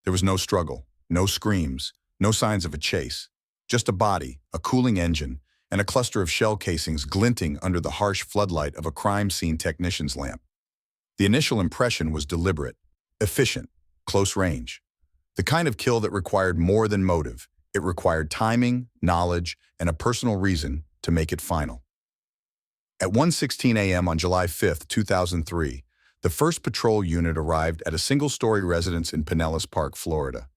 There was no struggle, no screams, no signs of a chase. Just a body, a cooling engine, and a cluster of shell casings glinting under the harsh floodlight of a crime scene technician's lamp. The initial impression was deliberate, efficient, close range. The kind of kill that required more than motive. It required timing, knowledge, and a personal reason to make it final. At 1:16 a.m. on July 5, 2003, the first patrol unit arrived at a single-story residence in Pinellas Park, Florida.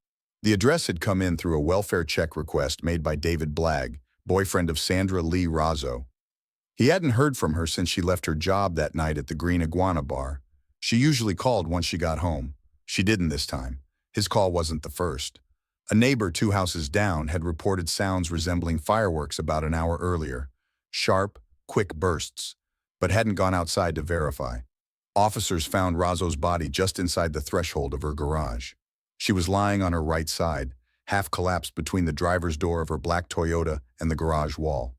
The address had come in through a welfare check request made by David Blagg, boyfriend of Sandra Lee Razzo. He hadn't heard from her since she left her job that night at the Green Iguana bar. She usually called once she got home. She didn't this time. His call wasn't the first. A neighbor 2 houses down had reported sounds resembling fireworks about an hour earlier. Sharp, quick bursts, but hadn't gone outside to verify. Officers found Razzo's body just inside the threshold of her garage. She was lying on her right side, half collapsed between the driver's door of her black Toyota and the garage wall.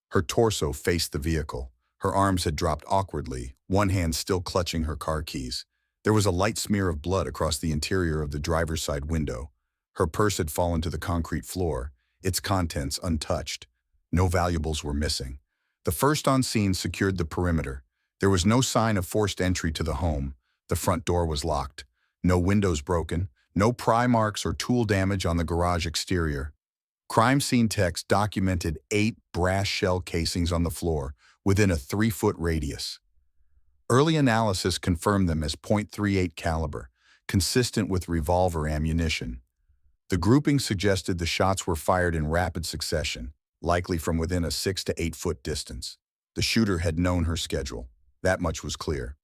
Her torso faced the vehicle. Her arms had dropped awkwardly, one hand still clutching her car keys. There was a light smear of blood across the interior of the driver's side window. Her purse had fallen to the concrete floor, its contents untouched. No valuables were missing. The first on scene secured the perimeter. There was no sign of forced entry to the home. The front door was locked. No windows broken. No pry marks or tool damage on the garage exterior. Crime scene techs documented 8 brass shell casings on the floor within a 3-foot radius. Early analysis confirmed them as .38 caliber, consistent with revolver ammunition. The grouping suggested the shots were fired in rapid succession, likely from within a 6 to 8 foot distance. The shooter had known her schedule. That much was clear.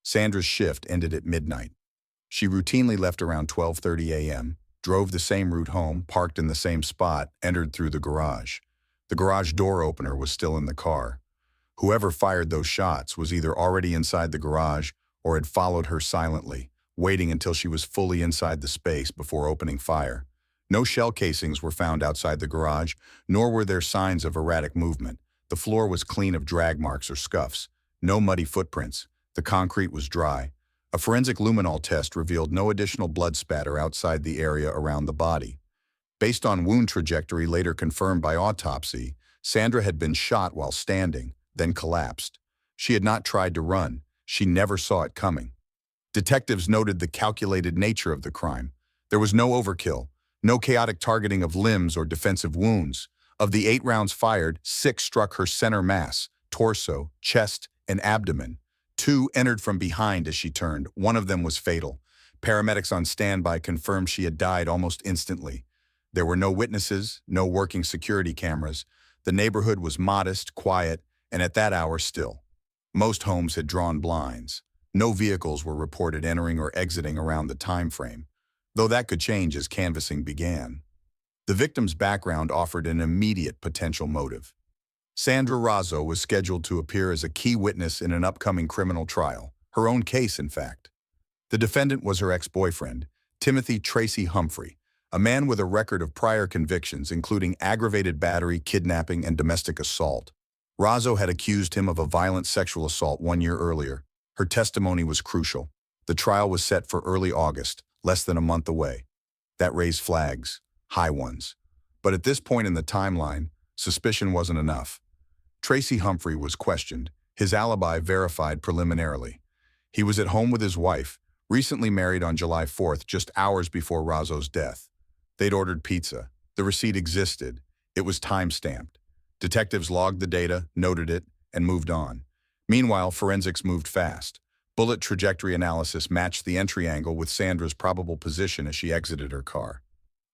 Sandra's shift ended at midnight. She routinely left around 12:30 a.m., drove the same route home, parked in the same spot, entered through the garage. The garage door opener was still in the car. Whoever fired those shots was either already inside the garage or had followed her silently, waiting until she was fully inside the space before opening fire. No shell casings were found outside the garage, nor were there signs of erratic movement. The floor was clean of drag marks or scuffs. No muddy footprints. The concrete was dry. A forensic luminol test revealed no additional blood spatter outside the area around the body. Based on wound trajectory later confirmed by autopsy, Sandra had been shot while standing, then collapsed. She had not tried to run. She never saw it coming. Detectives noted the calculated nature of the crime. There was no overkill, no chaotic targeting of limbs or defensive wounds. Of the 8 rounds fired, 6 struck her center mass, torso, chest, and abdomen. 2 entered from behind as she turned. One of them was fatal. Paramedics on standby confirmed she had died almost instantly. There were no witnesses, no working security cameras. The neighborhood was modest, quiet, and at that hour still. Most homes had drawn blinds. No vehicles were reported entering or exiting around the time frame, though that could change as canvassing began. The victim's background offered an immediate potential motive. Sandra Razzo was scheduled to appear as a key witness in an upcoming criminal trial, her own case, in fact. The defendant was her ex-boyfriend, Timothy Tracy Humphrey, a man with a record of prior convictions, including aggravated battery, kidnapping, and domestic assault. Razzo had accused him of a violent sexual assault 1 year earlier. Her testimony was crucial. The trial was set for early August, less than a month away. That raised flags, high ones. But at this point in the timeline, suspicion wasn't enough. Tracy Humphrey was questioned, his alibi verified preliminarily. He was at home with his wife, recently married on July 4th, just hours before Razzo's death. They'd ordered pizza. The receipt existed. It was time-stamped. Detectives logged the data, noted it, and moved on. Meanwhile, forensics moved fast. Bullet trajectory analysis matched the entry angle with Sandra's probable position as she exited her car.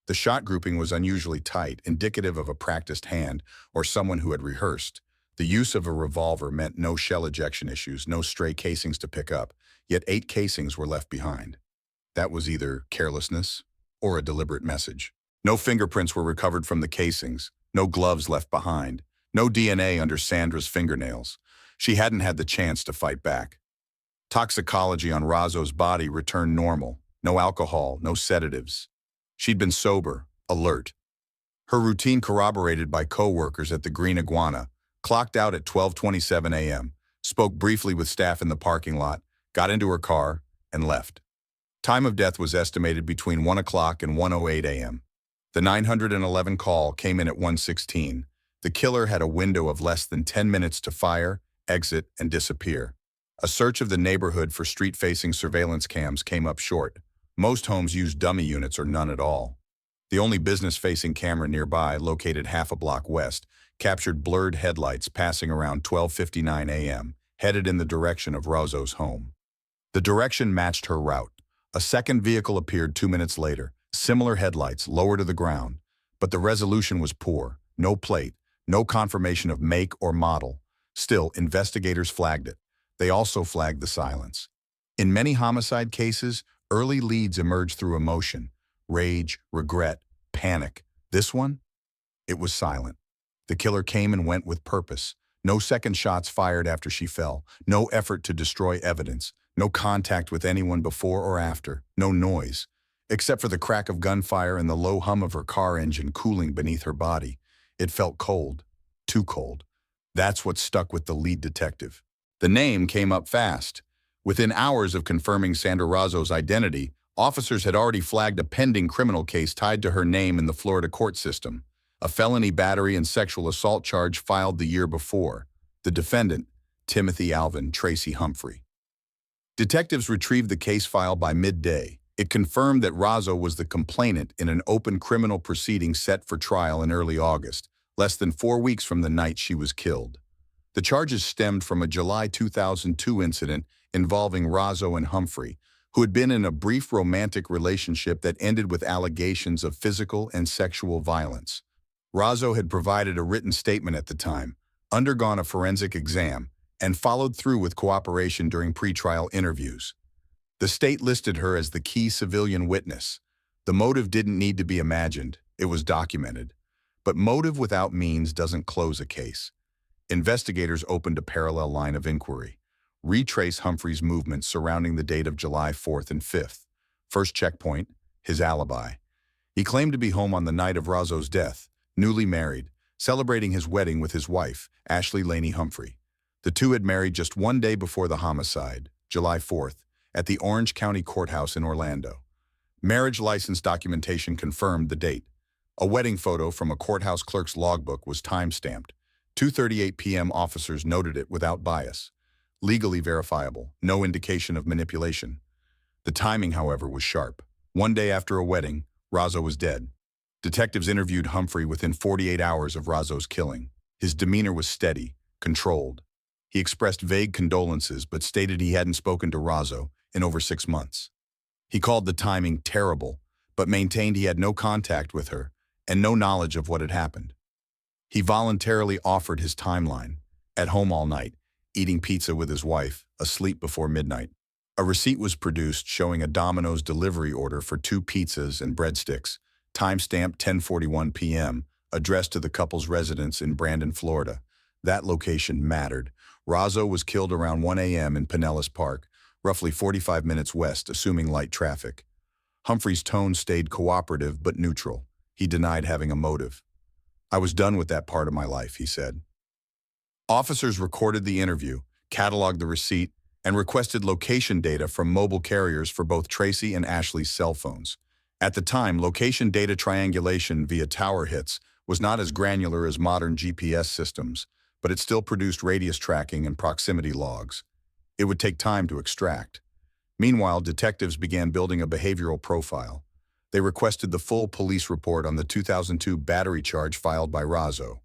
The shot grouping was unusually tight, indicative of a practiced hand or someone who had rehearsed. The use of a revolver meant no shell ejection issues, no stray casings to pick up, yet 8 casings were left behind. That was either carelessness or a deliberate message. No fingerprints were recovered from the casings, no gloves left behind, no DNA under Sandra's fingernails. She hadn't had the chance to fight back. Toxicology on Razzo's body returned normal, no alcohol, no sedatives. She'd been sober, alert. Her routine corroborated by co-workers at the Green Iguana, clocked out at 12:27 a.m., spoke briefly with staff in the parking lot, got into her car, and left. Time of death was estimated between 1 o'clock and 1:08 a.m. The 911 call came in at 1:16. The killer had a window of less than 10 minutes to fire, exit, and disappear. A search of the neighborhood for street-facing surveillance cams came up short. Most homes used dummy units or none at all. The only business-facing camera nearby, located half a block west, captured blurred headlights passing around 12:59 a.m., headed in the direction of Razo's home. The direction matched her route. A second vehicle appeared 2 minutes later, similar headlights, lower to the ground, but the resolution was poor. No plate, no confirmation of make or model. Still, investigators flagged it. They also flagged the silence. In many homicide cases, early leads emerge through emotion, rage, regret, panic. This one? It was silent. The killer came and went with purpose. No second shots fired after she fell. No effort to destroy evidence. No contact with anyone before or after. No noise. Except for the crack of gunfire and the low hum of her car engine cooling beneath her body. It felt cold. Too cold. That's what stuck with the lead detective. The name came up fast. Within hours of confirming Sandra Razo's identity, officers had already flagged a pending criminal case tied to her name in the Florida court system. A felony battery and sexual assault charge filed the year before. The defendant, Timothy Alvin Tracy Humphrey. Detectives retrieved the case file by midday. It confirmed that Razo was the complainant in an open criminal proceeding set for trial in early August, less than 4 weeks from the night she was killed. The charges stemmed from a July 2002 incident involving Razo and Humphrey, who had been in a brief romantic relationship that ended with allegations of physical and sexual violence. Razo had provided a written statement at the time, undergone a forensic exam, and followed through with cooperation during pretrial interviews. The state listed her as the key civilian witness. The motive didn't need to be imagined, it was documented. But motive without means doesn't close a case. Investigators opened a parallel line of inquiry. Retrace Humphrey's movements surrounding the date of July 4th and 5th. First checkpoint, his alibi. He claimed to be home on the night of Razo's death, newly married, celebrating his wedding with his wife, Ashley Laney Humphrey. The two had married just 1 day before the homicide, July 4th, at the Orange County Courthouse in Orlando. Marriage license documentation confirmed the date. A wedding photo from a courthouse clerk's logbook was time-stamped. 2:38 p.m. officers noted it without bias. Legally verifiable, no indication of manipulation. The timing, however, was sharp. 1 day after a wedding, Razo was dead. Detectives interviewed Humphrey within 48 hours of Razo's killing. His demeanor was steady, controlled. He expressed vague condolences but stated he hadn't spoken to Razo in over 6 months. He called the timing terrible, but maintained he had no contact with her and no knowledge of what had happened. He voluntarily offered his timeline, at home all night, eating pizza with his wife, asleep before midnight. A receipt was produced showing a Domino's delivery order for 2 pizzas and breadsticks, time-stamped 10:41 p.m., addressed to the couple's residence in Brandon, Florida. That location mattered. Razo was killed around 1 a.m. in Pinellas Park, roughly 45 minutes west, assuming light traffic. Humphrey's tone stayed cooperative but neutral. He denied having a motive. "I was done with that part of my life," he said. Officers recorded the interview, cataloged the receipt, and requested location data from mobile carriers for both Tracy and Ashley's cell phones. At the time, location data triangulation via tower hits was not as granular as modern GPS systems, but it still produced radius tracking and proximity logs. It would take time to extract. Meanwhile, detectives began building a behavioral profile. They requested the full police report on the 2002 battery charge filed by Razo.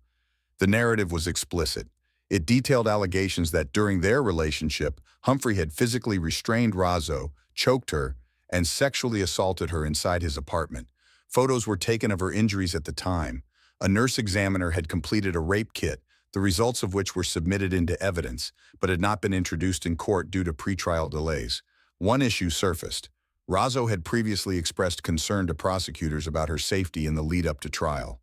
The narrative was explicit. It detailed allegations that during their relationship, Humphrey had physically restrained Razo, choked her, and sexually assaulted her inside his apartment. Photos were taken of her injuries at the time. A nurse examiner had completed a rape kit, the results of which were submitted into evidence, but had not been introduced in court due to pretrial delays. One issue surfaced. Razo had previously expressed concern to prosecutors about her safety in the lead-up to trial.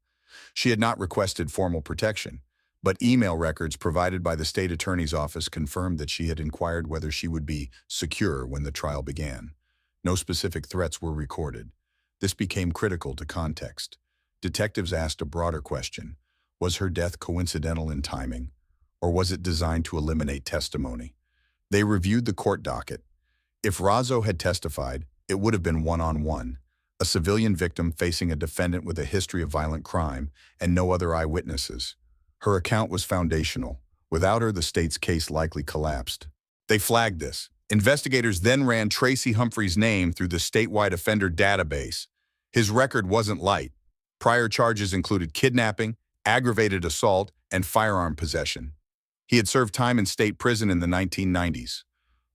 She had not requested formal protection, but email records provided by the state attorney's office confirmed that she had inquired whether she would be secure when the trial began. No specific threats were recorded. This became critical to context. Detectives asked a broader question. Was her death coincidental in timing, or was it designed to eliminate testimony? They reviewed the court docket. If Razo had testified, it would have been one-on-one. A civilian victim facing a defendant with a history of violent crime and no other eyewitnesses. Her account was foundational. Without her, the state's case likely collapsed. They flagged this. Investigators then ran Tracy Humphrey's name through the statewide offender database. His record wasn't light. Prior charges included kidnapping, aggravated assault, and firearm possession. He had served time in state prison in the 1990s.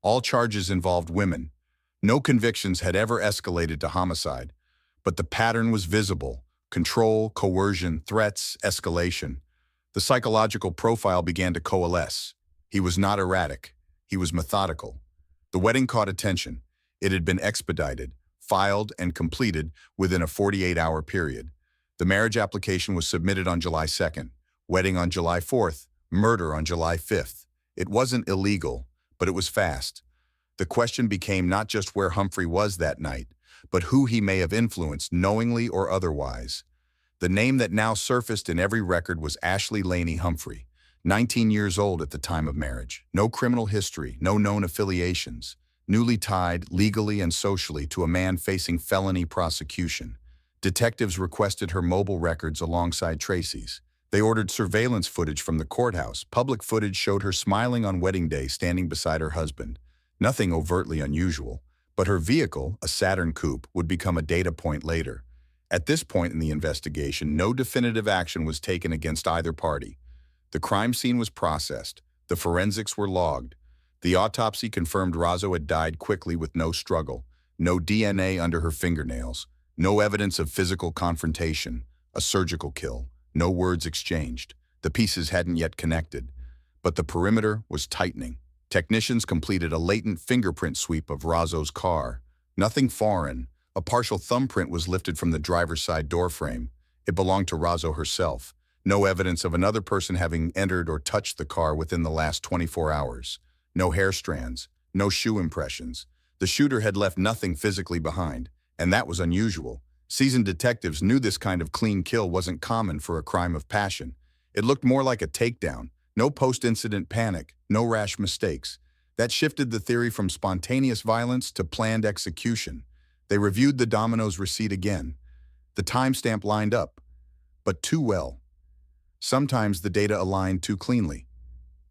All charges involved women. No convictions had ever escalated to homicide, but the pattern was visible: control, coercion, threats, escalation. The psychological profile began to coalesce. He was not erratic. He was methodical. The wedding caught attention. It had been expedited, filed, and completed within a 48-hour period. The marriage application was submitted on July 2nd, wedding on July 4th, murder on July 5th. It wasn't illegal, but it was fast. The question became not just where Humphrey was that night, but who he may have influenced, knowingly or otherwise. The name that now surfaced in every record was Ashley Laney Humphrey, 19 years old at the time of marriage. No criminal history, no known affiliations. Newly tied, legally and socially, to a man facing felony prosecution. Detectives requested her mobile records alongside Tracy's. They ordered surveillance footage from the courthouse. Public footage showed her smiling on wedding day, standing beside her husband. Nothing overtly unusual, but her vehicle, a Saturn coupe, would become a data point later. At this point in the investigation, no definitive action was taken against either party. The crime scene was processed. The forensics were logged. The autopsy confirmed Razzo had died quickly with no struggle. No DNA under her fingernails. No evidence of physical confrontation. A surgical kill. No words exchanged. The pieces hadn't yet connected. But the perimeter was tightening. Technicians completed a latent fingerprint sweep of Razzo's car. Nothing foreign. A partial thumbprint was lifted from the driver's side doorframe. It belonged to Razzo herself. No evidence of another person having entered or touched the car within the last 24 hours. No hair strands. No shoe impressions. The shooter had left nothing physically behind, and that was unusual. Seasoned detectives knew this kind of clean kill wasn't common for a crime of passion. It looked more like a takedown. No post-incident panic, no rash mistakes. That shifted the theory from spontaneous violence to planned execution. They reviewed the Domino's receipt again. The timestamp lined up, but too well. Sometimes the data aligned too cleanly.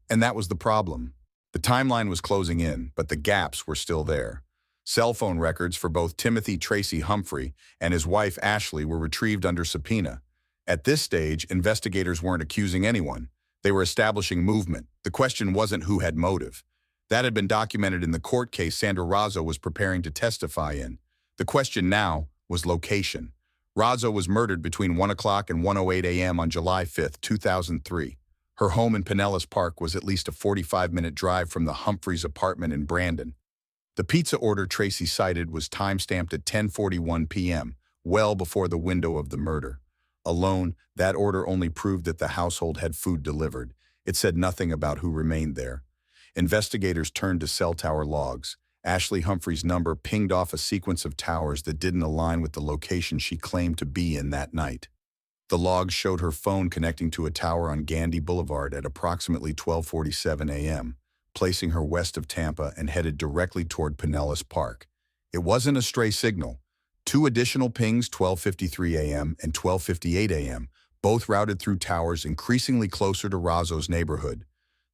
And that was the problem. The timeline was closing in, but the gaps were still there. Cell phone records for both Timothy Tracy Humphrey and his wife Ashley were retrieved under subpoena. At this stage, investigators weren't accusing anyone. They were establishing movement. The question wasn't who had motive. That had been documented in the court case Sandra Razzo was preparing to testify in. The question now was location. Razzo was murdered between 1 o'clock and 1:08 a.m. on July 5, 2003. Her home in Pinellas Park was at least a 45-minute drive from the Humphreys' apartment in Brandon. The pizza order Tracy cited was time-stamped at 10:41 p.m., well before the window of the murder. Alone, that order only proved that the household had food delivered. It said nothing about who remained there. Investigators turned to cell tower logs. Ashley Humphrey's number pinged off a sequence of towers that didn't align with the location she claimed to be in that night. The logs showed her phone connecting to a tower on Gandy Boulevard at approximately 12:47 a.m., placing her west of Tampa and headed directly toward Pinellas Park. It wasn't a stray signal. Two additional pings, 12:53 a.m. and 12:58 a.m., both routed through towers increasingly closer to Razzo's neighborhood.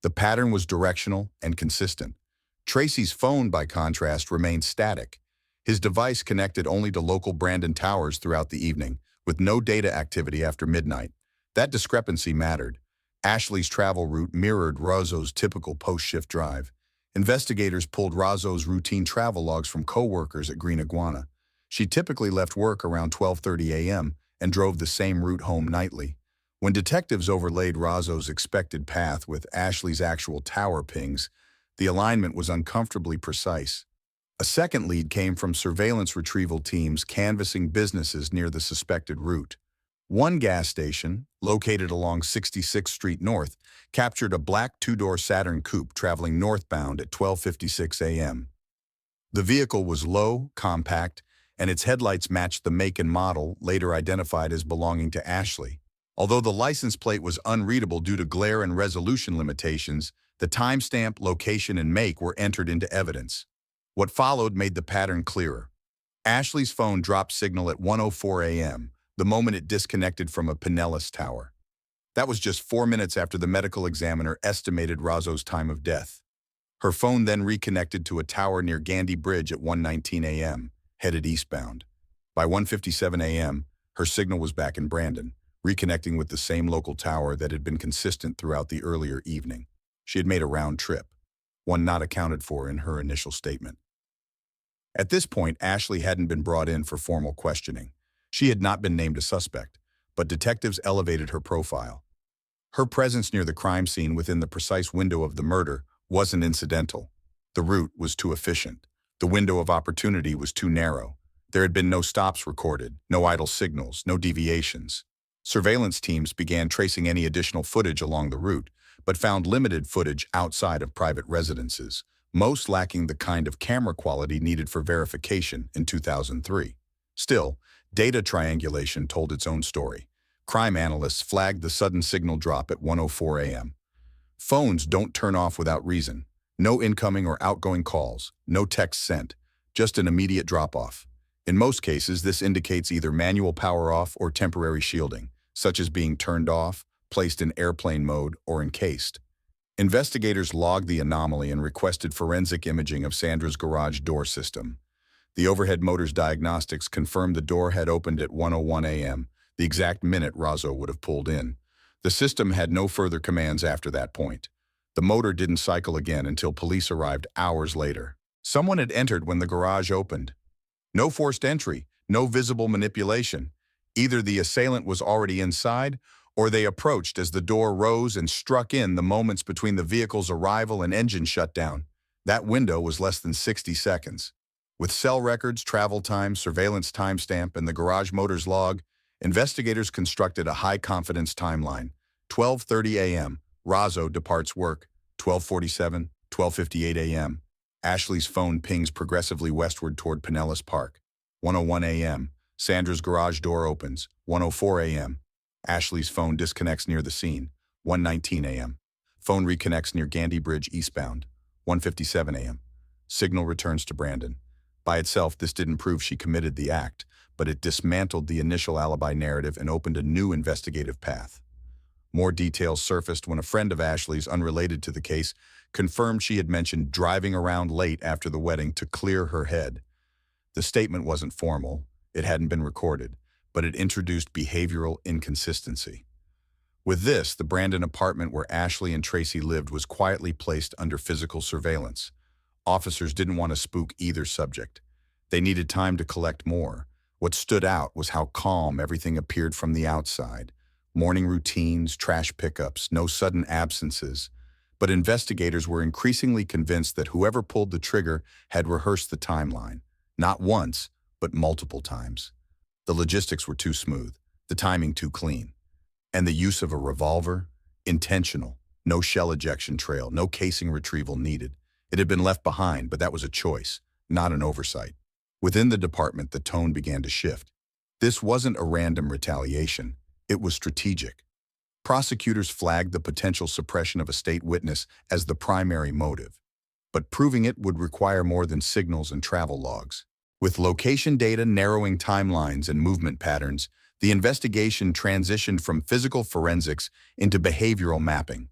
The pattern was directional and consistent. Tracy's phone, by contrast, remained static. His device connected only to local Brandon towers throughout the evening, with no data activity after midnight. That discrepancy mattered. Ashley's travel route mirrored Razzo's typical post-shift drive. Investigators pulled Razzo's routine travel logs from co-workers at Green Iguana. She typically left work around 12:30 a.m. and drove the same route home nightly. When detectives overlaid Razzo's expected path with Ashley's actual tower pings, the alignment was uncomfortably precise. A second lead came from surveillance retrieval teams canvassing businesses near the suspected route. One gas station, located along 66th Street North, captured a black two-door Saturn coupe traveling northbound at 12:56 a.m. The vehicle was low, compact, and its headlights matched the make and model later identified as belonging to Ashley. Although the license plate was unreadable due to glare and resolution limitations, the timestamp, location, and make were entered into evidence. What followed made the pattern clearer. Ashley's phone dropped signal at 1:04 a.m., the moment it disconnected from a Pinellas tower. That was just 4 minutes after the medical examiner estimated Razzo's time of death. Her phone then reconnected to a tower near Gandy Bridge at 1:19 a.m., headed eastbound. By 1:57 a.m., her signal was back in Brandon, reconnecting with the same local tower that had been consistent throughout the earlier evening. She had made a round trip, one not accounted for in her initial statement. At this point, Ashley hadn't been brought in for formal questioning. She had not been named a suspect, but detectives elevated her profile. Her presence near the crime scene within the precise window of the murder wasn't incidental. The route was too efficient. The window of opportunity was too narrow. There had been no stops recorded, no idle signals, no deviations. Surveillance teams began tracing any additional footage along the route, but found limited footage outside of private residences, most lacking the kind of camera quality needed for verification in 2003. Still, data triangulation told its own story. Crime analysts flagged the sudden signal drop at 1:04 a.m. Phones don't turn off without reason. No incoming or outgoing calls, no text sent, just an immediate drop-off. In most cases, this indicates either manual power off or temporary shielding, such as being turned off, placed in airplane mode, or encased. Investigators logged the anomaly and requested forensic imaging of Sandra's garage door system. The overhead motors diagnostics confirmed the door had opened at 1:01 a.m., the exact minute Razzo would have pulled in. The system had no further commands after that point. The motor didn't cycle again until police arrived hours later. Someone had entered when the garage opened. No forced entry, no visible manipulation. Either the assailant was already inside, or they approached as the door rose and struck in the moments between the vehicle's arrival and engine shutdown. That window was less than 60 seconds. With cell records, travel time, surveillance timestamp, and the garage motor's log, investigators constructed a high-confidence timeline. 12:30 a.m., Razzo departs work. 12:47, 12:58 a.m. Ashley's phone pings progressively westward toward Pinellas Park. 1:01 a.m., Sandra's garage door opens. 1:04 a.m., Ashley's phone disconnects near the scene. 1:19 a.m., phone reconnects near Gandy Bridge eastbound. 1:57 a.m., signal returns to Brandon. By itself, this didn't prove she committed the act, but it dismantled the initial alibi narrative and opened a new investigative path. More details surfaced when a friend of Ashley's, unrelated to the case, confirmed she had mentioned driving around late after the wedding to clear her head. The statement wasn't formal, it hadn't been recorded, but it introduced behavioral inconsistency. With this, the Brandon apartment where Ashley and Tracy lived was quietly placed under physical surveillance. Officers didn't want to spook either subject. They needed time to collect more. What stood out was how calm everything appeared from the outside. Morning routines, trash pickups, no sudden absences. But investigators were increasingly convinced that whoever pulled the trigger had rehearsed the timeline. Not once, but multiple times. The logistics were too smooth, the timing too clean. And the use of a revolver? Intentional. No shell ejection trail, no casing retrieval needed. It had been left behind, but that was a choice, not an oversight. Within the department, the tone began to shift. This wasn't a random retaliation. It was strategic. Prosecutors flagged the potential suppression of a state witness as the primary motive. But proving it would require more than signals and travel logs. With location data narrowing timelines and movement patterns, the investigation transitioned from physical forensics into behavioral mapping.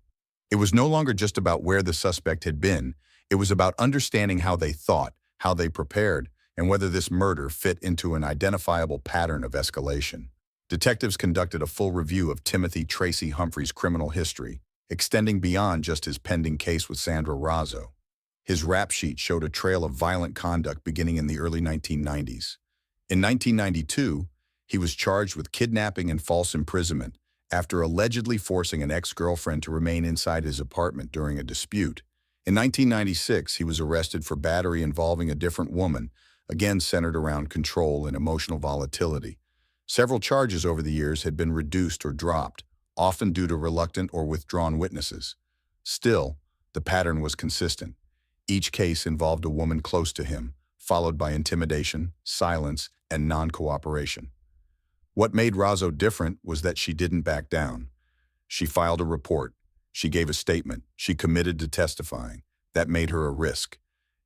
It was no longer just about where the suspect had been. It was about understanding how they thought, how they prepared, and whether this murder fit into an identifiable pattern of escalation. Detectives conducted a full review of Timothy Tracy Humphrey's criminal history, extending beyond just his pending case with Sandra Razzo. His rap sheet showed a trail of violent conduct beginning in the early 1990s. In 1992, he was charged with kidnapping and false imprisonment after allegedly forcing an ex-girlfriend to remain inside his apartment during a dispute. In 1996, he was arrested for battery involving a different woman, again centered around control and emotional volatility. Several charges over the years had been reduced or dropped, often due to reluctant or withdrawn witnesses. Still, the pattern was consistent. Each case involved a woman close to him, followed by intimidation, silence, and non-cooperation. What made Razzo different was that she didn't back down. She filed a report. She gave a statement. She committed to testifying. That made her a risk.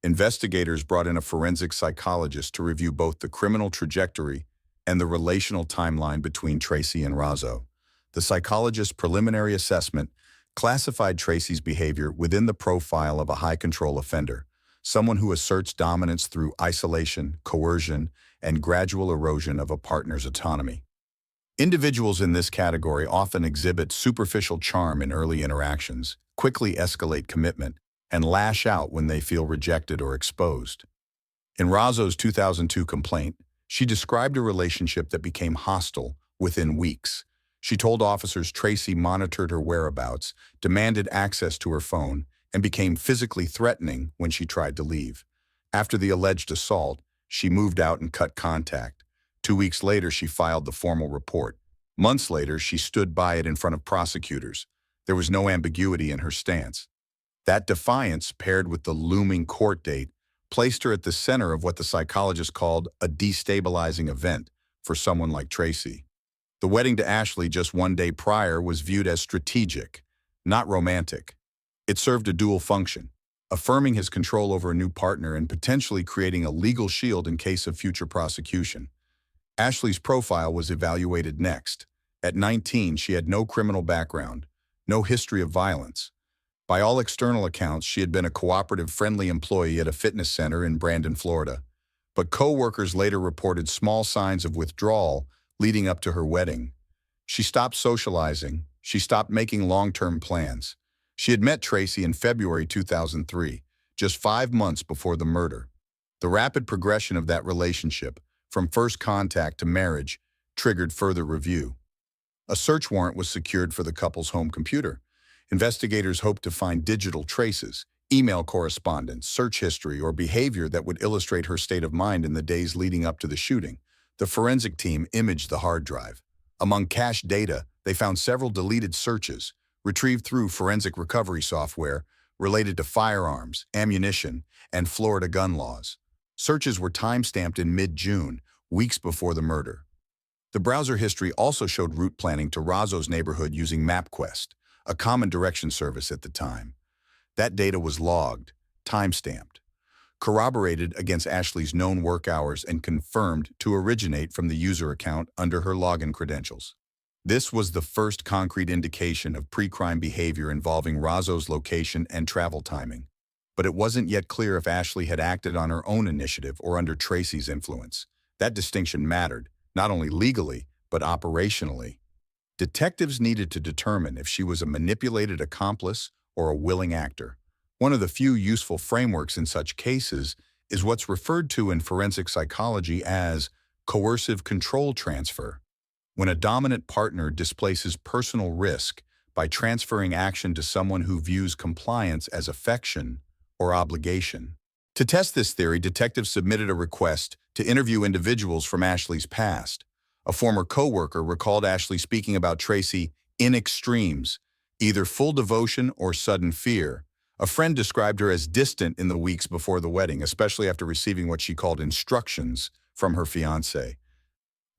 Investigators brought in a forensic psychologist to review both the criminal trajectory and the relational timeline between Tracy and Razzo. The psychologist's preliminary assessment classified Tracy's behavior within the profile of a high-control offender, someone who asserts dominance through isolation, coercion, and gradual erosion of a partner's autonomy. Individuals in this category often exhibit superficial charm in early interactions, quickly escalate commitment, and lash out when they feel rejected or exposed. In Razzo's 2002 complaint, she described a relationship that became hostile within weeks. She told officers Tracy monitored her whereabouts, demanded access to her phone, and became physically threatening when she tried to leave. After the alleged assault, she moved out and cut contact. 2 weeks later, she filed the formal report. Months later, she stood by it in front of prosecutors. There was no ambiguity in her stance. That defiance, paired with the looming court date, placed her at the center of what the psychologist called a destabilizing event for someone like Tracy. The wedding to Ashley just 1 day prior was viewed as strategic, not romantic. It served a dual function, affirming his control over a new partner and potentially creating a legal shield in case of future prosecution. Ashley's profile was evaluated next. At 19, she had no criminal background, no history of violence. By all external accounts, she had been a cooperative, friendly employee at a fitness center in Brandon, Florida. But co-workers later reported small signs of withdrawal leading up to her wedding. She stopped socializing. She stopped making long-term plans. She had met Tracy in February 2003, just 5 months before the murder. The rapid progression of that relationship, from first contact to marriage, triggered further review. A search warrant was secured for the couple's home computer. Investigators hoped to find digital traces, email correspondence, search history, or behavior that would illustrate her state of mind in the days leading up to the shooting. The forensic team imaged the hard drive. Among cached data, they found several deleted searches, retrieved through forensic recovery software, related to firearms, ammunition, and Florida gun laws. Searches were time-stamped in mid-June, weeks before the murder. The browser history also showed route planning to Razzo's neighborhood using MapQuest, a common direction service at the time. That data was logged, time-stamped, corroborated against Ashley's known work hours, and confirmed to originate from the user account under her login credentials. This was the first concrete indication of pre-crime behavior involving Razzo's location and travel timing. But it wasn't yet clear if Ashley had acted on her own initiative or under Tracy's influence. That distinction mattered, not only legally, but operationally. Detectives needed to determine if she was a manipulated accomplice or a willing actor. One of the few useful frameworks in such cases is what's referred to in forensic psychology as coercive control transfer, when a dominant partner displaces personal risk by transferring action to someone who views compliance as affection or obligation. To test this theory, detectives submitted a request to interview individuals from Ashley's past. A former co-worker recalled Ashley speaking about Tracy in extremes, either full devotion or sudden fear. A friend described her as distant in the weeks before the wedding, especially after receiving what she called instructions from her fiancé.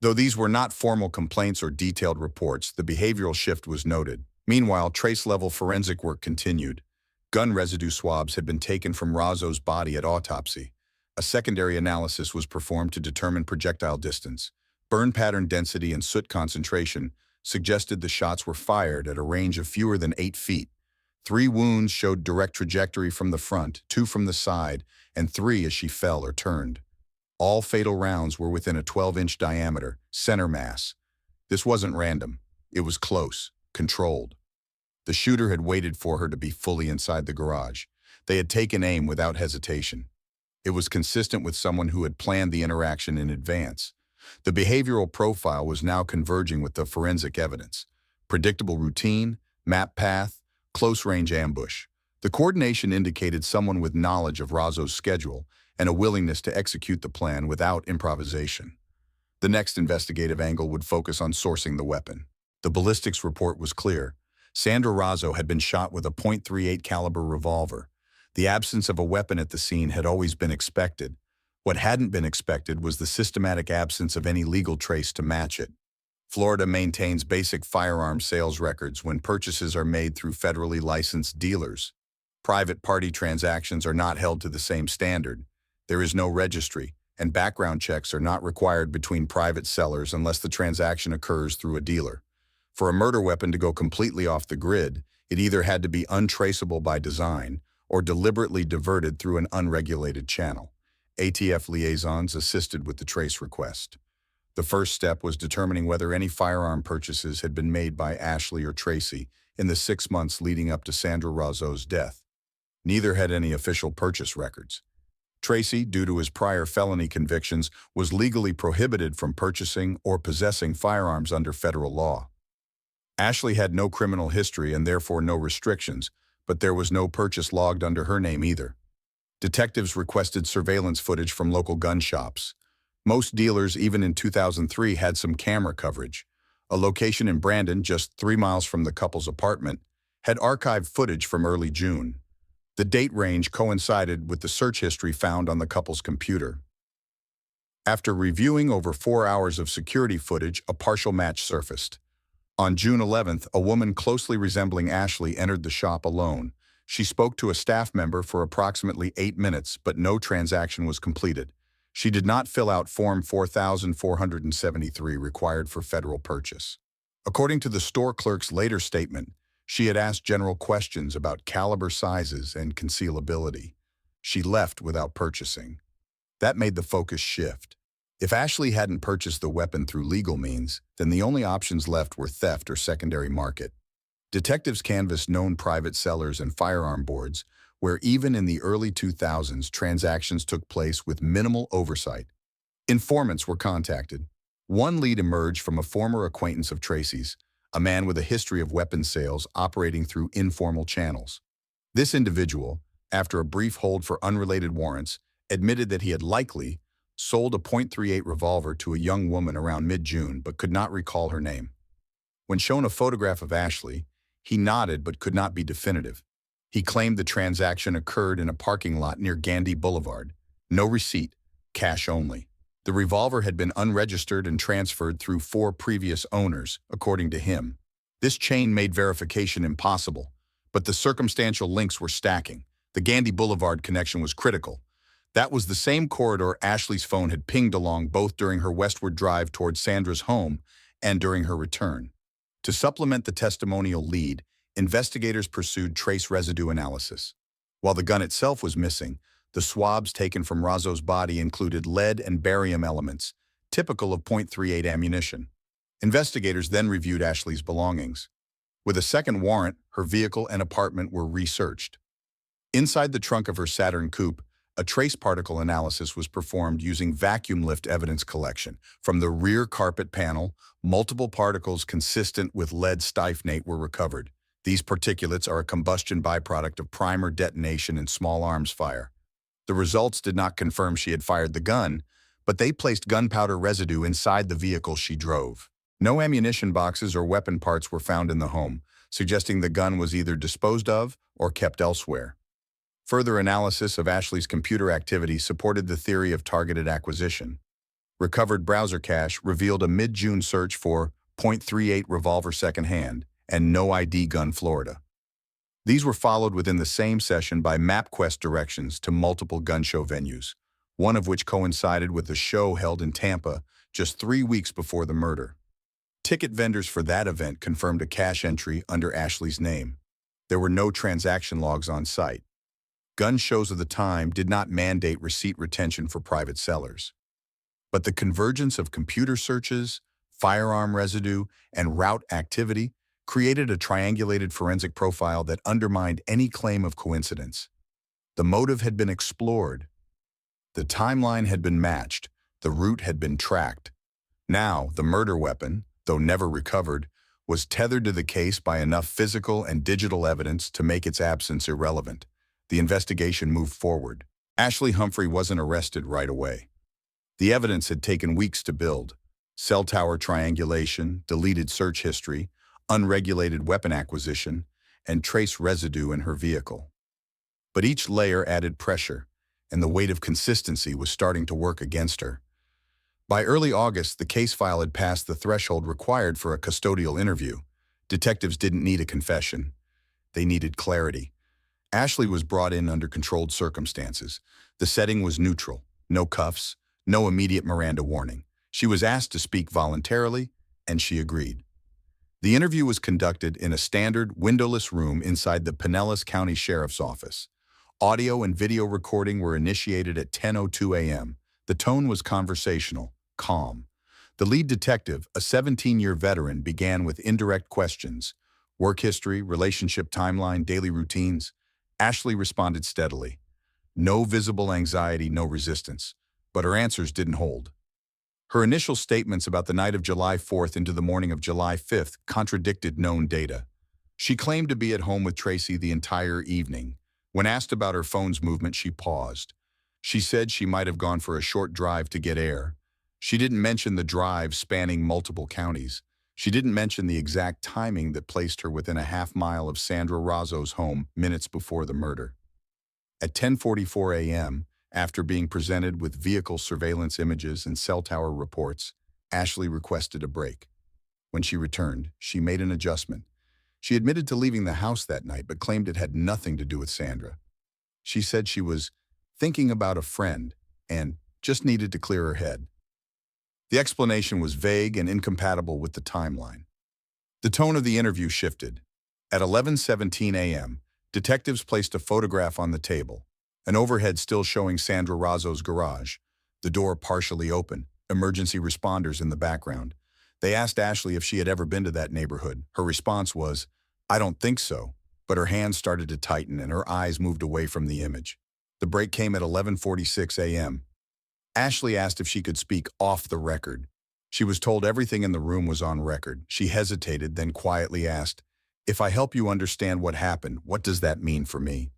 Though these were not formal complaints or detailed reports, the behavioral shift was noted. Meanwhile, trace-level forensic work continued. Gun residue swabs had been taken from Razzo's body at autopsy. A secondary analysis was performed to determine projectile distance. Burn pattern density and soot concentration suggested the shots were fired at a range of fewer than 8 feet. 3 wounds showed direct trajectory from the front, 2 from the side, and 3 as she fell or turned. All fatal rounds were within a 12-inch diameter, center mass. This wasn't random. It was close, controlled. The shooter had waited for her to be fully inside the garage. They had taken aim without hesitation. It was consistent with someone who had planned the interaction in advance. The behavioral profile was now converging with the forensic evidence. Predictable routine, map path, close-range ambush. The coordination indicated someone with knowledge of Razzo's schedule and a willingness to execute the plan without improvisation. The next investigative angle would focus on sourcing the weapon. The ballistics report was clear. Sandra Razzo had been shot with a .38 caliber revolver. The absence of a weapon at the scene had always been expected. What hadn't been expected was the systematic absence of any legal trace to match it. Florida maintains basic firearm sales records when purchases are made through federally licensed dealers. Private party transactions are not held to the same standard. There is no registry, and background checks are not required between private sellers unless the transaction occurs through a dealer. For a murder weapon to go completely off the grid, it either had to be untraceable by design or deliberately diverted through an unregulated channel. ATF liaisons assisted with the trace request. The first step was determining whether any firearm purchases had been made by Ashley or Tracy in the 6 months leading up to Sandra Razzo's death. Neither had any official purchase records. Tracy, due to his prior felony convictions, was legally prohibited from purchasing or possessing firearms under federal law. Ashley had no criminal history and therefore no restrictions, but there was no purchase logged under her name either. Detectives requested surveillance footage from local gun shops. Most dealers, even in 2003, had some camera coverage. A location in Brandon, just 3 miles from the couple's apartment, had archived footage from early June. The date range coincided with the search history found on the couple's computer. After reviewing over 4 hours of security footage, a partial match surfaced. On June 11th, a woman closely resembling Ashley entered the shop alone. She spoke to a staff member for approximately 8 minutes, but no transaction was completed. She did not fill out Form 4473 required for federal purchase. According to the store clerk's later statement, she had asked general questions about caliber sizes and concealability. She left without purchasing. That made the focus shift. If Ashley hadn't purchased the weapon through legal means, then the only options left were theft or secondary market. Detectives canvassed known private sellers and firearm boards, where even in the early 2000s, transactions took place with minimal oversight. Informants were contacted. One lead emerged from a former acquaintance of Tracy's, a man with a history of weapons sales operating through informal channels. This individual, after a brief hold for unrelated warrants, admitted that he had likely sold a .38 revolver to a young woman around mid-June but could not recall her name. When shown a photograph of Ashley, he nodded but could not be definitive. He claimed the transaction occurred in a parking lot near Gandy Boulevard. No receipt, cash only. The revolver had been unregistered and transferred through 4 previous owners, according to him. This chain made verification impossible, but the circumstantial links were stacking. The Gandy Boulevard connection was critical. That was the same corridor Ashley's phone had pinged along both during her westward drive toward Sandra's home and during her return. To supplement the testimonial lead, investigators pursued trace residue analysis. While the gun itself was missing, the swabs taken from Razzo's body included lead and barium elements, typical of .38 ammunition. Investigators then reviewed Ashley's belongings. With a second warrant, her vehicle and apartment were researched. Inside the trunk of her Saturn coupe, a trace particle analysis was performed using vacuum lift evidence collection. From the rear carpet panel, multiple particles consistent with lead stiphnate were recovered. These particulates are a combustion byproduct of primer detonation and small arms fire. The results did not confirm she had fired the gun, but they placed gunpowder residue inside the vehicle she drove. No ammunition boxes or weapon parts were found in the home, suggesting the gun was either disposed of or kept elsewhere. Further analysis of Ashley's computer activity supported the theory of targeted acquisition. Recovered browser cache revealed a mid-June search for .38 revolver secondhand and no ID gun Florida. These were followed within the same session by MapQuest directions to multiple gun show venues, one of which coincided with a show held in Tampa just 3 weeks before the murder. Ticket vendors for that event confirmed a cash entry under Ashley's name. There were no transaction logs on site. Gun shows of the time did not mandate receipt retention for private sellers. But the convergence of computer searches, firearm residue, and route activity created a triangulated forensic profile that undermined any claim of coincidence. The motive had been explored. The timeline had been matched. The route had been tracked. Now, the murder weapon, though never recovered, was tethered to the case by enough physical and digital evidence to make its absence irrelevant. The investigation moved forward. Ashley Humphrey wasn't arrested right away. The evidence had taken weeks to build. Cell tower triangulation, deleted search history, unregulated weapon acquisition, and trace residue in her vehicle. But each layer added pressure, and the weight of consistency was starting to work against her. By early August, the case file had passed the threshold required for a custodial interview. Detectives didn't need a confession. They needed clarity. Ashley was brought in under controlled circumstances. The setting was neutral, no cuffs, no immediate Miranda warning. She was asked to speak voluntarily, and she agreed. The interview was conducted in a standard, windowless room inside the Pinellas County Sheriff's Office. Audio and video recording were initiated at 10:02 a.m. The tone was conversational, calm. The lead detective, a 17-year veteran, began with indirect questions: work history, relationship timeline, daily routines. Ashley responded steadily. No visible anxiety, no resistance. But her answers didn't hold. Her initial statements about the night of July 4th into the morning of July 5th contradicted known data. She claimed to be at home with Tracy the entire evening. When asked about her phone's movement, she paused. She said she might have gone for a short drive to get air. She didn't mention the drive spanning multiple counties. She didn't mention the exact timing that placed her within a half-mile of Sandra Razzo's home minutes before the murder. At 10:44 a.m., after being presented with vehicle surveillance images and cell tower reports, Ashley requested a break. When she returned, she made an adjustment. She admitted to leaving the house that night but claimed it had nothing to do with Sandra. She said she was thinking about a friend and just needed to clear her head. The explanation was vague and incompatible with the timeline. The tone of the interview shifted. At 11:17 a.m., detectives placed a photograph on the table, an overhead still showing Sandra Razzo's garage, the door partially open, emergency responders in the background. They asked Ashley if she had ever been to that neighborhood. Her response was, "I don't think so," but her hands started to tighten and her eyes moved away from the image. The break came at 11:46 a.m. Ashley asked if she could speak off the record. She was told everything in the room was on record. She hesitated, then quietly asked, "If I help you understand what happened, what does that mean for me?"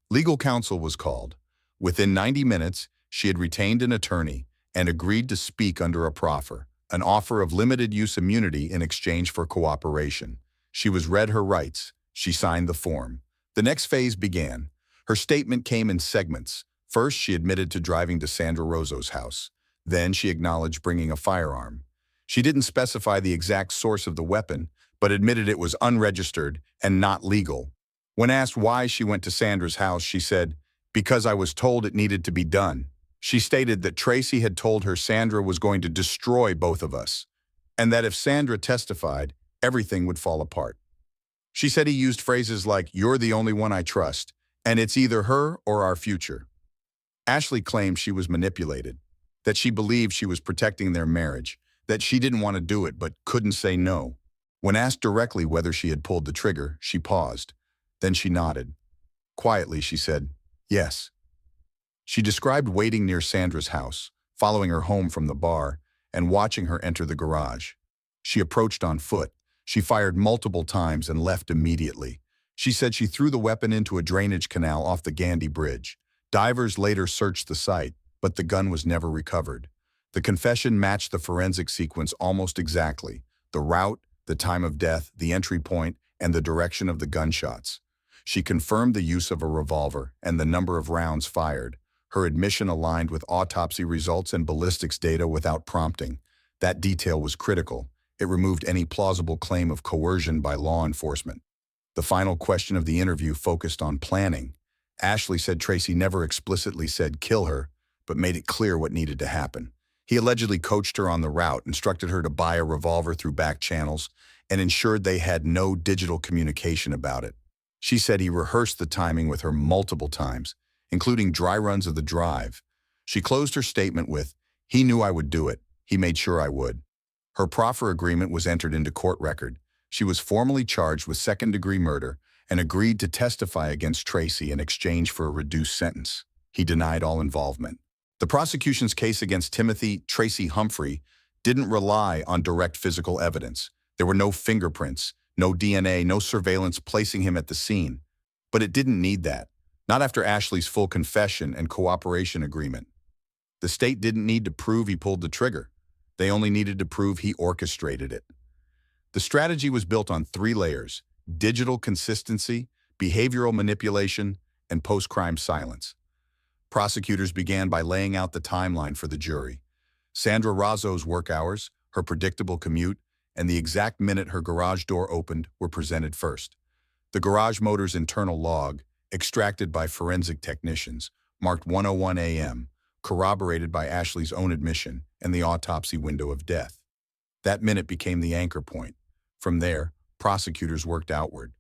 Legal counsel was called. Within 90 minutes, she had retained an attorney and agreed to speak under a proffer, an offer of limited use immunity in exchange for cooperation. She was read her rights. She signed the form. The next phase began. Her statement came in segments. First, she admitted to driving to Sandra Razzo's house. Then she acknowledged bringing a firearm. She didn't specify the exact source of the weapon, but admitted it was unregistered and not legal. When asked why she went to Sandra's house, she said, "Because I was told it needed to be done." She stated that Tracy had told her Sandra was going to destroy both of us, and that if Sandra testified, everything would fall apart. She said he used phrases like, "You're the only one I trust," and "It's either her or our future." Ashley claimed she was manipulated, that she believed she was protecting their marriage, that she didn't want to do it but couldn't say no. When asked directly whether she had pulled the trigger, she paused. Then she nodded. Quietly, she said, "Yes." She described waiting near Sandra's house, following her home from the bar, and watching her enter the garage. She approached on foot. She fired multiple times and left immediately. She said she threw the weapon into a drainage canal off the Gandy Bridge. Divers later searched the site, but the gun was never recovered. The confession matched the forensic sequence almost exactly: the route, the time of death, the entry point, and the direction of the gunshots. She confirmed the use of a revolver and the number of rounds fired. Her admission aligned with autopsy results and ballistics data without prompting. That detail was critical. It removed any plausible claim of coercion by law enforcement. The final question of the interview focused on planning. Ashley said Tracy never explicitly said kill her, but made it clear what needed to happen. He allegedly coached her on the route, instructed her to buy a revolver through back channels, and ensured they had no digital communication about it. She said he rehearsed the timing with her multiple times, including dry runs of the drive. She closed her statement with, "He knew I would do it. He made sure I would." Her proffer agreement was entered into court record. She was formally charged with second-degree murder and agreed to testify against Tracy in exchange for a reduced sentence. He denied all involvement. The prosecution's case against Timothy Tracy Humphrey didn't rely on direct physical evidence. There were no fingerprints, no DNA, no surveillance placing him at the scene. But it didn't need that. Not after Ashley's full confession and cooperation agreement. The state didn't need to prove he pulled the trigger. They only needed to prove he orchestrated it. The strategy was built on 3 layers: digital consistency, behavioral manipulation, and post-crime silence. Prosecutors began by laying out the timeline for the jury. Sandra Razzo's work hours, her predictable commute, and the exact minute her garage door opened were presented first. The garage motor's internal log, extracted by forensic technicians, marked 1:01 a.m., corroborated by Ashley's own admission and the autopsy window of death. That minute became the anchor point. From there, prosecutors worked outward.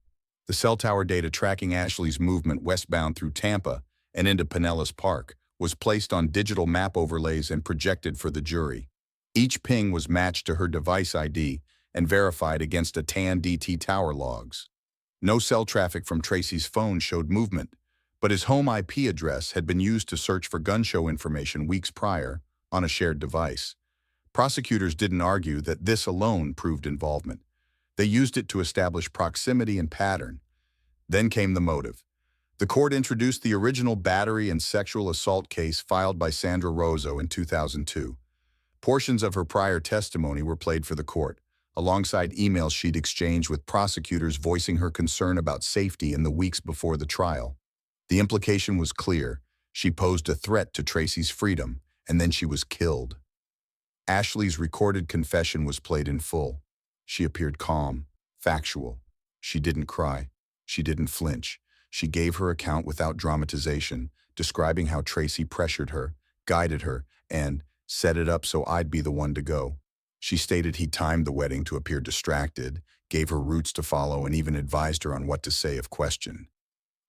The cell tower data tracking Ashley's movement westbound through Tampa and into Pinellas Park was placed on digital map overlays and projected for the jury. Each ping was matched to her device ID and verified against a TAN DT tower logs. No cell traffic from Tracy's phone showed movement, but his home IP address had been used to search for gun show information weeks prior on a shared device. Prosecutors didn't argue that this alone proved involvement. They used it to establish proximity and pattern. Then came the motive. The court introduced the original battery and sexual assault case filed by Sandra Rozzo in 2002. Portions of her prior testimony were played for the court, alongside emails she'd exchanged with prosecutors voicing her concern about safety in the weeks before the trial. The implication was clear. She posed a threat to Tracy's freedom, and then she was killed. Ashley's recorded confession was played in full. She appeared calm, factual. She didn't cry. She didn't flinch. She gave her account without dramatization, describing how Tracy pressured her, guided her, and set it up so I'd be the one to go. She stated he timed the wedding to appear distracted, gave her routes to follow, and even advised her on what to say if questioned.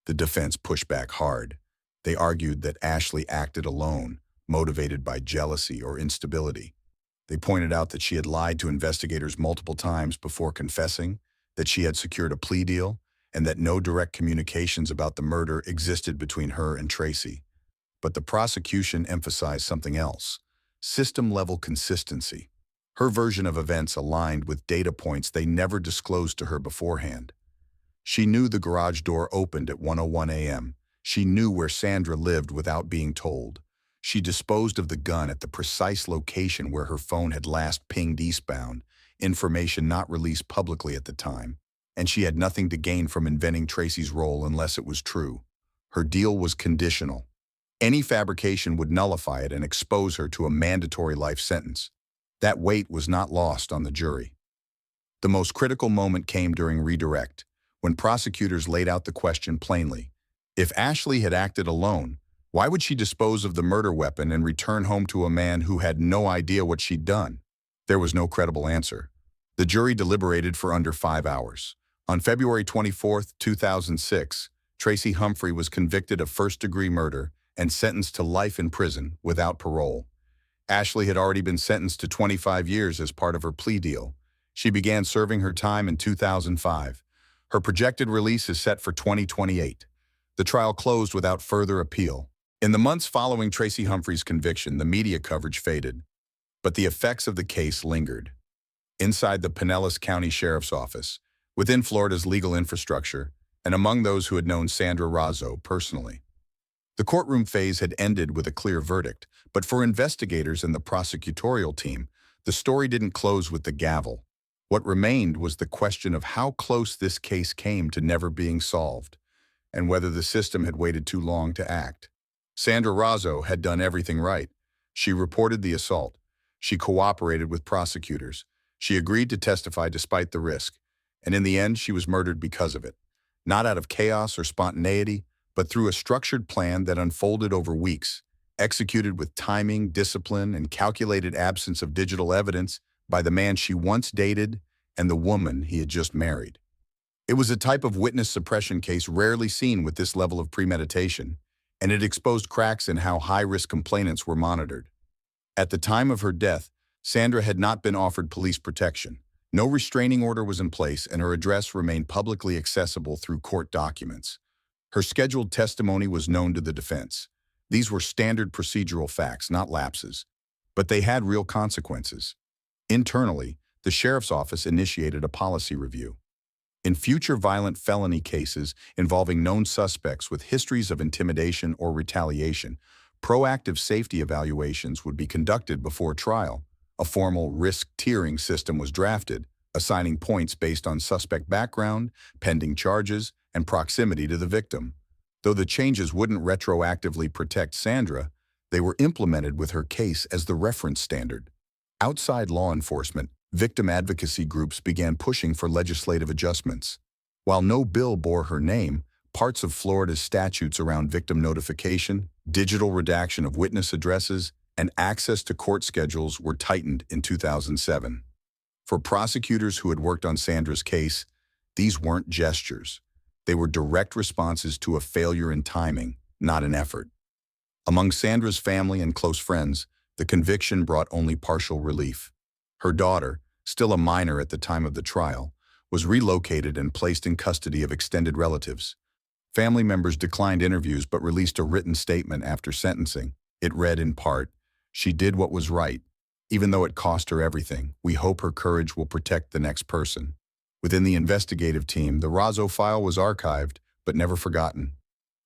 The defense pushed back hard. They argued that Ashley acted alone, motivated by jealousy or instability. They pointed out that she had lied to investigators multiple times before confessing, that she had secured a plea deal, and that no direct communications about the murder existed between her and Tracy. But the prosecution emphasized something else: system-level consistency. Her version of events aligned with data points they never disclosed to her beforehand. She knew the garage door opened at 1:01 a.m. She knew where Sandra lived without being told. She disposed of the gun at the precise location where her phone had last pinged eastbound, information not released publicly at the time, and she had nothing to gain from inventing Tracy's role unless it was true. Her deal was conditional. Any fabrication would nullify it and expose her to a mandatory life sentence. That weight was not lost on the jury. The most critical moment came during redirect, when prosecutors laid out the question plainly. If Ashley had acted alone, why would she dispose of the murder weapon and return home to a man who had no idea what she'd done? There was no credible answer. The jury deliberated for under 5 hours. On February 24, 2006, Tracy Humphrey was convicted of first-degree murder and sentenced to life in prison without parole. Ashley had already been sentenced to 25 years as part of her plea deal. She began serving her time in 2005. Her projected release is set for 2028. The trial closed without further appeal. In the months following Tracy Humphrey's conviction, the media coverage faded, but the effects of the case lingered. Inside the Pinellas County Sheriff's Office, within Florida's legal infrastructure, and among those who had known Sandra Rozzo personally. The courtroom phase had ended with a clear verdict, but for investigators and the prosecutorial team, the story didn't close with the gavel. What remained was the question of how close this case came to never being solved, and whether the system had waited too long to act. Sandra Rozzo had done everything right. She reported the assault. She cooperated with prosecutors. She agreed to testify despite the risk, and in the end, she was murdered because of it. Not out of chaos or spontaneity, but through a structured plan that unfolded over weeks, executed with timing, discipline, and calculated absence of digital evidence by the man she once dated and the woman he had just married. It was a type of witness suppression case rarely seen with this level of premeditation, and it exposed cracks in how high-risk complainants were monitored. At the time of her death, Sandra had not been offered police protection. No restraining order was in place, and her address remained publicly accessible through court documents. Her scheduled testimony was known to the defense. These were standard procedural facts, not lapses, but they had real consequences. Internally, the sheriff's office initiated a policy review. In future violent felony cases involving known suspects with histories of intimidation or retaliation, proactive safety evaluations would be conducted before trial. A formal risk tiering system was drafted, assigning points based on suspect background, pending charges, and proximity to the victim. Though the changes wouldn't retroactively protect Sandra, they were implemented with her case as the reference standard. Outside law enforcement, victim advocacy groups began pushing for legislative adjustments. While no bill bore her name, parts of Florida's statutes around victim notification, digital redaction of witness addresses, and access to court schedules were tightened in 2007. For prosecutors who had worked on Sandra's case, these weren't gestures. They were direct responses to a failure in timing, not an effort. Among Sandra's family and close friends, the conviction brought only partial relief. Her daughter, still a minor at the time of the trial, was relocated and placed in custody of extended relatives. Family members declined interviews but released a written statement after sentencing. It read in part, "She did what was right. Even though it cost her everything, we hope her courage will protect the next person." Within the investigative team, the Razzo file was archived, but never forgotten.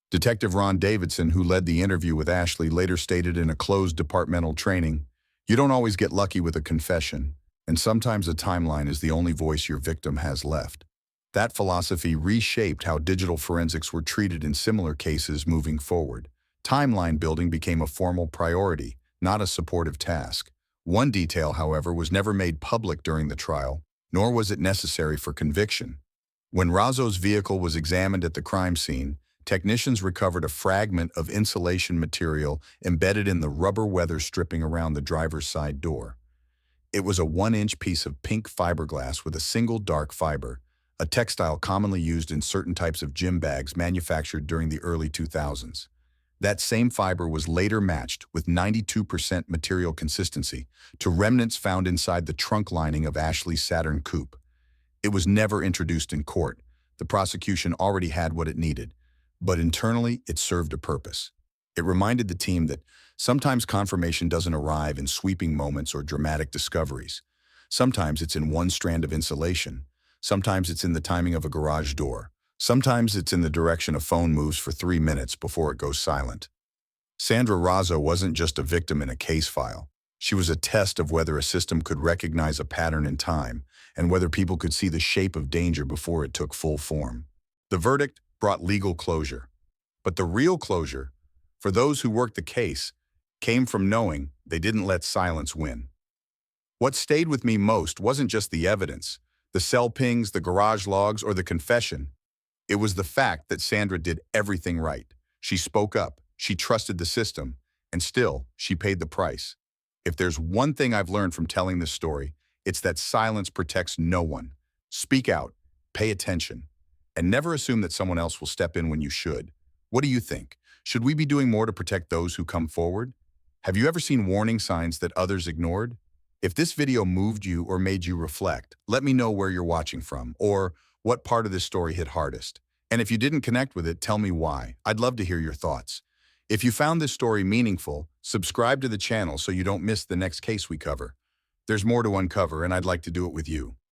Detective Ron Davidson, who led the interview with Ashley, later stated in a closed departmental training, "You don't always get lucky with a confession, and sometimes a timeline is the only voice your victim has left." That philosophy reshaped how digital forensics were treated in similar cases moving forward. Timeline building became a formal priority, not a supportive task. One detail, however, was never made public during the trial, nor was it necessary for conviction. When Razzo's vehicle was examined at the crime scene, technicians recovered a fragment of insulation material embedded in the rubber weather stripping around the driver's side door. It was a 1-inch piece of pink fiberglass with a single dark fiber, a textile commonly used in certain types of gym bags manufactured during the early 2000s. That same fiber was later matched with 92% material consistency to remnants found inside the trunk lining of Ashley's Saturn coupe. It was never introduced in court. The prosecution already had what it needed, but internally it served a purpose. It reminded the team that sometimes confirmation doesn't arrive in sweeping moments or dramatic discoveries. Sometimes it's in one strand of insulation. Sometimes it's in the timing of a garage door. Sometimes it's in the direction a phone moves for 3 minutes before it goes silent. Sandra Razzo wasn't just a victim in a case file. She was a test of whether a system could recognize a pattern in time and whether people could see the shape of danger before it took full form. The verdict brought legal closure. But the real closure, for those who worked the case, came from knowing they didn't let silence win. What stayed with me most wasn't just the evidence, the cell pings, the garage logs, or the confession. It was the fact that Sandra did everything right. She spoke up, she trusted the system, and still, she paid the price. If there's one thing I've learned from telling this story, it's that silence protects no one. Speak out, pay attention, and never assume that someone else will step in when you should. What do you think? Should we be doing more to protect those who come forward? Have you ever seen warning signs that others ignored? If this video moved you or made you reflect, let me know where you're watching from or what part of this story hit hardest. And if you didn't connect with it, tell me why. I'd love to hear your thoughts. If you found this story meaningful, subscribe to the channel so you don't miss the next case we cover. There's more to uncover, and I'd like to do it with you.